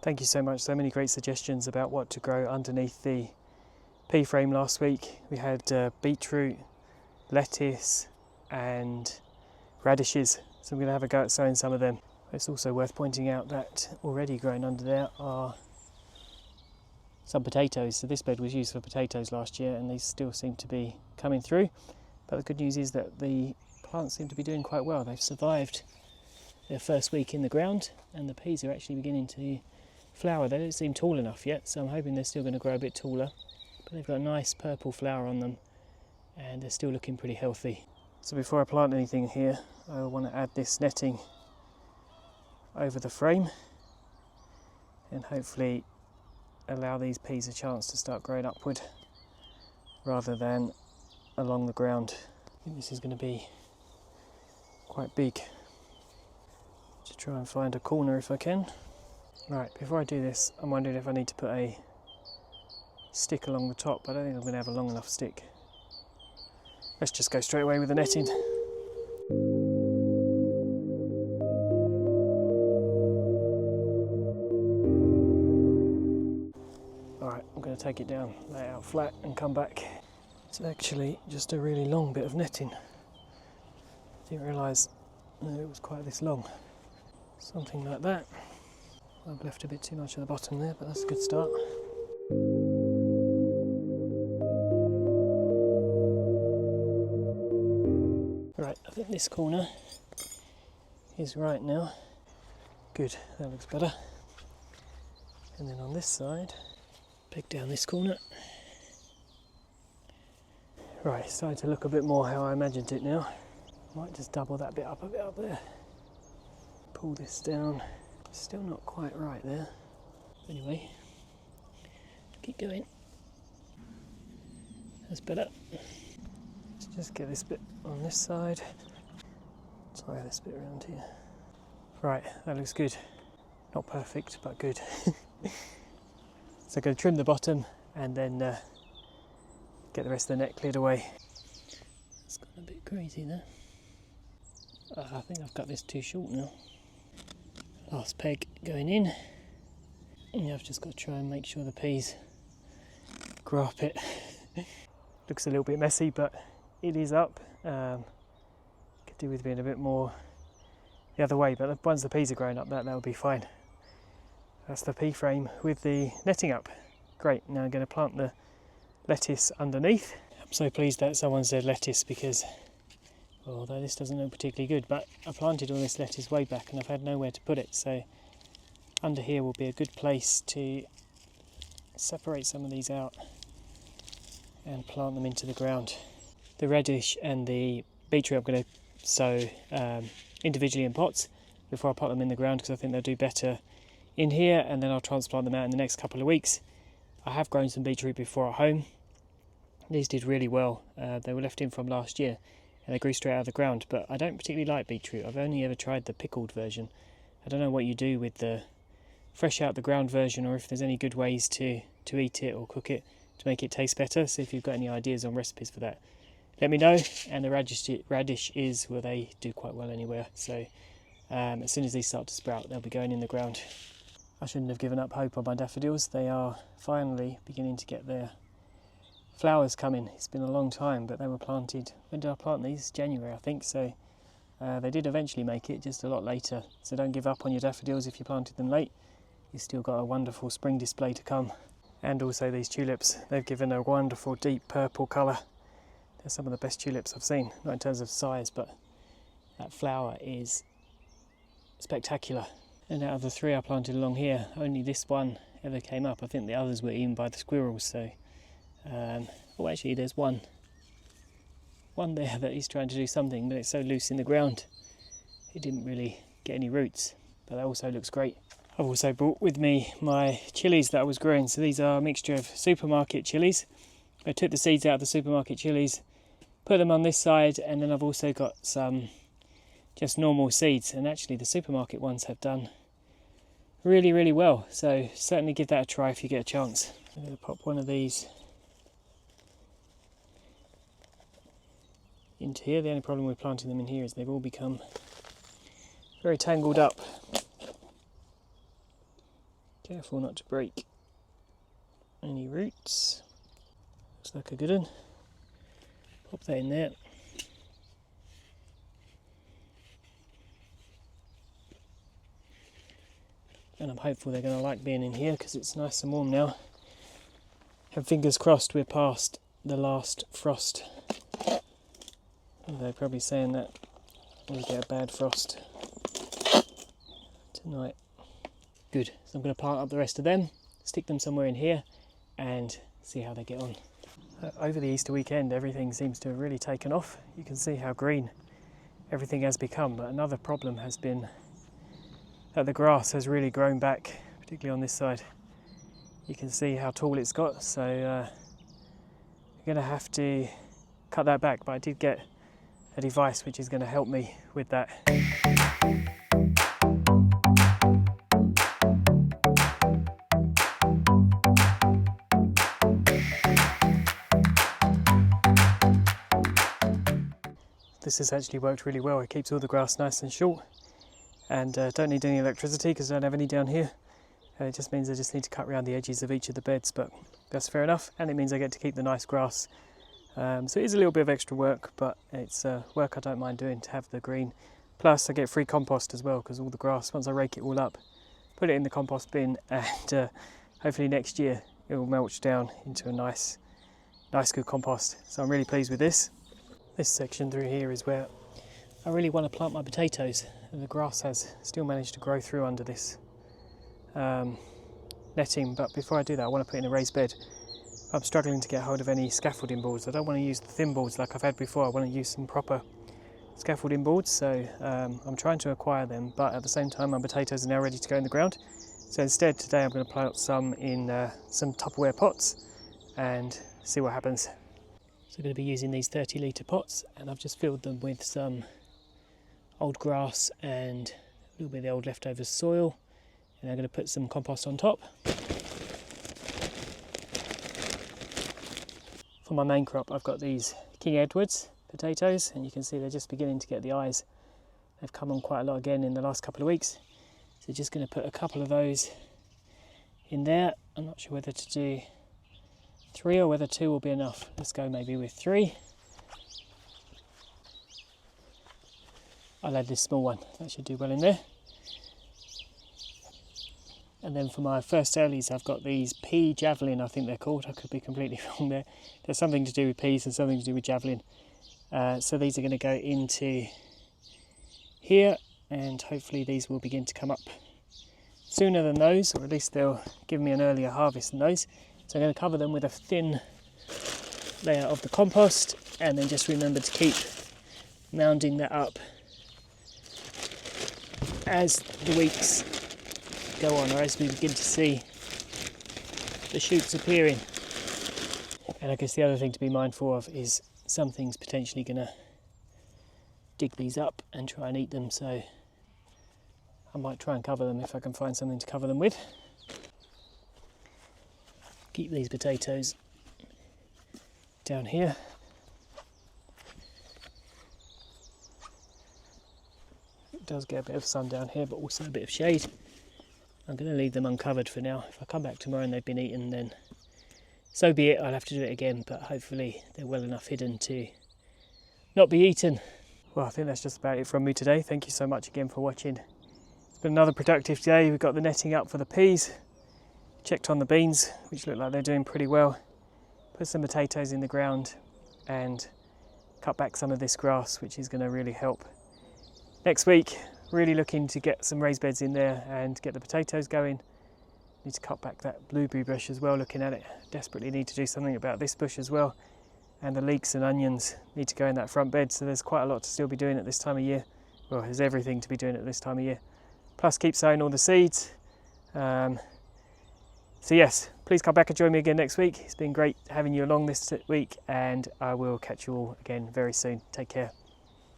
Thank you so much. So many great suggestions about what to grow underneath the pea frame last week. We had beetroot, lettuce and radishes. So I'm going to have a go at sowing some of them. It's also worth pointing out that already growing under there are some potatoes. So this bed was used for potatoes last year and they still seem to be coming through. But the good news is that the plants seem to be doing quite well. They've survived their first week in the ground and the peas are actually beginning to flower. They don't seem tall enough yet, so I'm hoping they're still going to grow a bit taller. But they've got a nice purple flower on them and they're still looking pretty healthy. So before I plant anything here, I want to add this netting over the frame and hopefully allow these peas a chance to start growing upward rather than along the ground. I think this is going to be quite big. To try and find a corner if I can. Right, before I do this, I'm wondering if I need to put a stick along the top. I don't think I'm going to have a long enough stick. Let's just go straight away with the netting. Alright, I'm going to take it down, lay it out flat and come back. It's actually just a really long bit of netting. Didn't realise it was quite this long. Something like that. I've left a bit too much at the bottom there, but that's a good start. Right, I think this corner is right now. Good, that looks better. And then on this side, peg down this corner. Right, it's starting to look a bit more how I imagined it now. Might just double that bit up a bit up there. Pull this down. Still not quite right there. Anyway, keep going. That's better. Let's just get this bit on this side. Tie this bit around here. Right, that looks good. Not perfect, but good. So I'm going to trim the bottom and then get the rest of the net cleared away. It's gone a bit crazy there. I think I've cut this too short now. Last peg going in. And I've just got to try and make sure the peas grow up it. Looks a little bit messy, but it is up. Could do with being a bit more the other way, but once the peas are grown up, that'll be fine. That's the pea frame with the netting up. Great, now I'm going to plant the lettuce underneath. I'm so pleased that someone said lettuce because although this doesn't look particularly good, but I planted all this lettuce way back and I've had nowhere to put it, so under here will be a good place to separate some of these out and plant them into the ground. The radish and the beetroot I'm going to sow individually in pots before I put them in the ground because I think they'll do better in here, and then I'll transplant them out in the next couple of weeks. I have grown some beetroot before at home. These did really well. They were left in from last year and they grew straight out of the ground, but I don't particularly like beetroot. I've only ever tried the pickled version. I don't know what you do with the fresh out the ground version or if there's any good ways to eat it or cook it to make it taste better. So if you've got any ideas on recipes for that, let me know. And the radish is, well, they do quite well anywhere. So as soon as these start to sprout, they'll be going in the ground. I shouldn't have given up hope on my daffodils. They are finally beginning to get their flowers coming. It's been a long time, but they were planted, when did I plant these? January, I think. So they did eventually make it, just a lot later. So don't give up on your daffodils if you planted them late. You've still got a wonderful spring display to come. And also these tulips, they've given a wonderful deep purple colour. They're some of the best tulips I've seen, not in terms of size, but that flower is spectacular. And out of the 3 I planted along here, only this one ever came up. I think the others were eaten by the squirrels. So oh, actually there's one there that is trying to do something, but it's so loose in the ground it didn't really get any roots, but that also looks great. I've also brought with me my chillies that I was growing. So these are a mixture of supermarket chillies. I took the seeds out of the supermarket chillies, put them on this side, and then I've also got some just normal seeds, and actually the supermarket ones have done really well, so certainly give that a try if you get a chance. I'm going to pop one of these into here. The only problem with planting them in here is they've all become very tangled up. Careful not to break any roots. Looks like a good one. Pop that in there. And I'm hopeful they're going to like being in here because it's nice and warm now. And fingers crossed we're past the last frost. They're probably saying that we'll get a bad frost tonight. Good, so I'm going to plant up the rest of them, stick them somewhere in here and see how they get on. Over the Easter weekend everything seems to have really taken off. You can see how green everything has become, but another problem has been that the grass has really grown back, particularly on this side. You can see how tall it's got, so we're going to have to cut that back, but I did get a device which is going to help me with that. This has actually worked really well. It keeps all the grass nice and short, and don't need any electricity because I don't have any down here. It just means I just need to cut around the edges of each of the beds, but that's fair enough, and it means I get to keep the nice grass. So it is a little bit of extra work, but it's work I don't mind doing to have the green. Plus I get free compost as well, because all the grass, once I rake it all up, put it in the compost bin, and hopefully next year it will mulch down into a nice good compost. So I'm really pleased with this. This section through here is where I really want to plant my potatoes, and the grass has still managed to grow through under this netting, but before I do that I want to put in a raised bed. I'm struggling to get hold of any scaffolding boards. I don't want to use the thin boards like I've had before. I want to use some proper scaffolding boards, so I'm trying to acquire them, but at the same time my potatoes are now ready to go in the ground. So instead today I'm going to plant some in some Tupperware pots and see what happens. So I'm going to be using these 30-litre pots, and I've just filled them with some old grass and a little bit of the old leftover soil, and I'm going to put some compost on top. For my main crop I've got these King Edwards potatoes, and you can see they're just beginning to get the eyes. They've come on quite a lot again in the last couple of weeks, so just going to put a couple of those in there. I'm not sure whether to do 3 or whether 2 will be enough. Let's go maybe with 3. I'll add this small one, that should do well in there. And then for my first earlies I've got these pea javelin, I think they're called. I could be completely wrong there. There's something to do with peas and something to do with javelin. So these are going to go into here, and hopefully these will begin to come up sooner than those, or at least they'll give me an earlier harvest than those. So I'm going to cover them with a thin layer of the compost, and then just remember to keep mounding that up as the weeks go on, or as we begin to see the shoots appearing. And I guess the other thing to be mindful of is something's potentially going to dig these up and try and eat them, so I might try and cover them if I can find something to cover them with. Keep these potatoes down here. It does get a bit of sun down here, but also a bit of shade. I'm going to leave them uncovered for now. If I come back tomorrow and they've been eaten, then so be it. I'll have to do it again, but hopefully they're well enough hidden to not be eaten. Well, I think that's just about it from me today. Thank you so much again for watching. It's been another productive day. We've got the netting up for the peas, checked on the beans, which look like they're doing pretty well, put some potatoes in the ground and cut back some of this grass, which is going to really help. Next week, really looking to get some raised beds in there and get the potatoes going. Need to cut back that blueberry bush as well, looking at it. Desperately need to do something about this bush as well. And the leeks and onions need to go in that front bed, so there's quite a lot to still be doing at this time of year. Well, there's everything to be doing at this time of year. Plus keep sowing all the seeds. So yes, please come back and join me again next week. It's been great having you along this week, and I will catch you all again very soon. Take care.